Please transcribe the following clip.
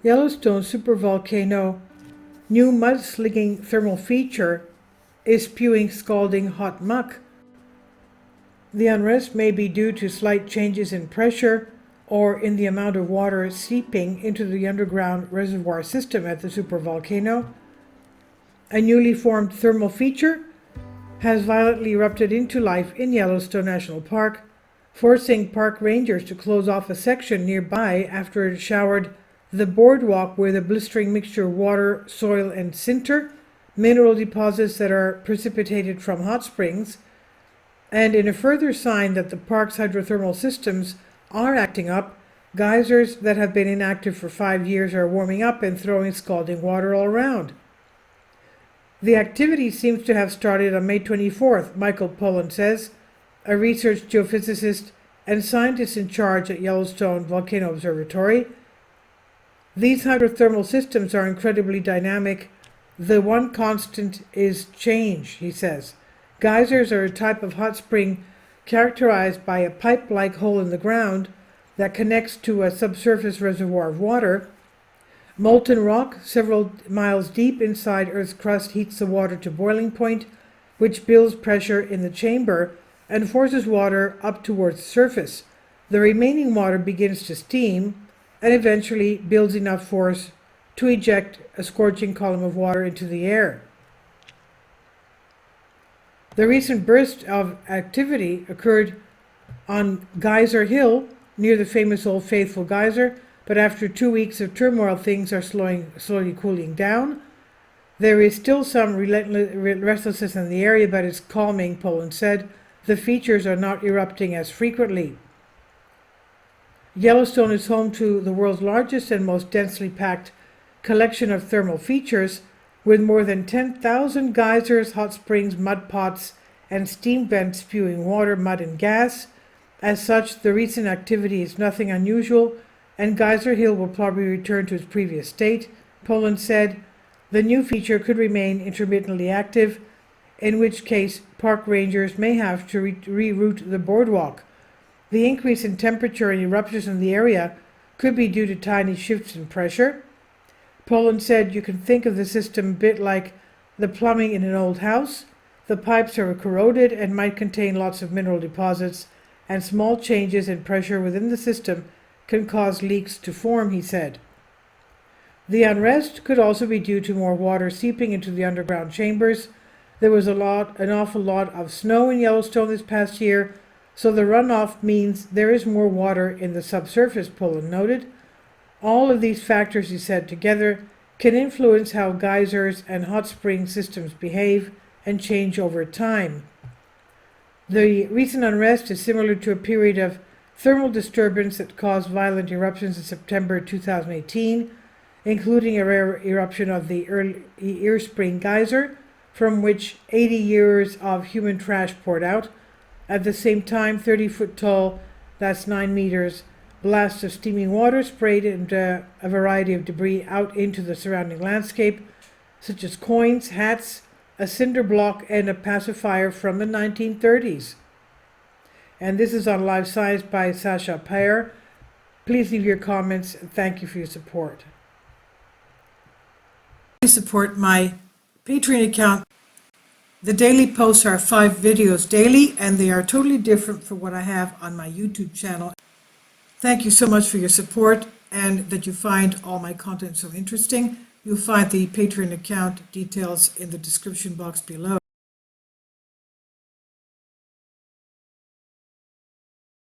Yellowstone Supervolcano new mud-slinging thermal feature is spewing scalding hot muck. The unrest may be due to slight changes in pressure or in the amount of water seeping into the underground reservoir system at the supervolcano. A newly formed thermal feature has violently erupted into life in Yellowstone National Park, forcing park rangers to close off a section nearby after it showered the boardwalk with a blistering mixture of water, soil, and sinter, mineral deposits that are precipitated from hot springs. And in a further sign that the park's hydrothermal systems are acting up, geysers that have been inactive for 5 years are warming up and throwing scalding water all around. The activity seems to have started on May 24th, Michael Pollan says, a research geophysicist and scientist in charge at Yellowstone Volcano Observatory. These hydrothermal systems are incredibly dynamic. The one constant is change, he says. Geysers are a type of hot spring characterized by a pipe-like hole in the ground that connects to a subsurface reservoir of water. Molten rock several miles deep inside Earth's crust heats the water to boiling point, which builds pressure in the chamber and forces water up towards the surface. The remaining water begins to steam and eventually builds enough force to eject a scorching column of water into the air. The recent burst of activity occurred on Geyser Hill, near the famous Old Faithful geyser, but after 2 weeks of turmoil, things are slowly cooling down. There is still some restlessness in the area, but it's calming, Pollan said. The features are not erupting as frequently. Yellowstone is home to the world's largest and most densely packed collection of thermal features, with more than 10,000 geysers, hot springs, mud pots, and steam vents spewing water, mud, and gas. As such, the recent activity is nothing unusual, and Geyser Hill will probably return to its previous state. Pollan said the new feature could remain intermittently active, in which case park rangers may have to reroute the boardwalk. The increase in temperature and eruptions in the area could be due to tiny shifts in pressure. Pollan said you can think of the system a bit like the plumbing in an old house. The pipes are corroded and might contain lots of mineral deposits, and small changes in pressure within the system can cause leaks to form, he said. The unrest could also be due to more water seeping into the underground chambers. There was an awful lot of snow in Yellowstone this past year, so the runoff means there is more water in the subsurface, Pollan noted. All of these factors, he said, together can influence how geysers and hot spring systems behave and change over time. The recent unrest is similar to a period of thermal disturbance that caused violent eruptions in September 2018, including a rare eruption of the Ear Spring geyser, from which 80 years of human trash poured out. At the same time, 30-foot tall, that's 9 meters, blasts of steaming water sprayed a variety of debris out into the surrounding landscape, such as coins, hats, a cinder block, and a pacifier from the 1930s. And this is on Live Science by Sasha Payer. Please leave your comments, and thank you for your support. Please support my Patreon account. The daily posts are 5 videos daily, and they are totally different from what I have on my YouTube channel. Thank you so much for your support and that you find all my content so interesting. You'll find the Patreon account details in the description box below.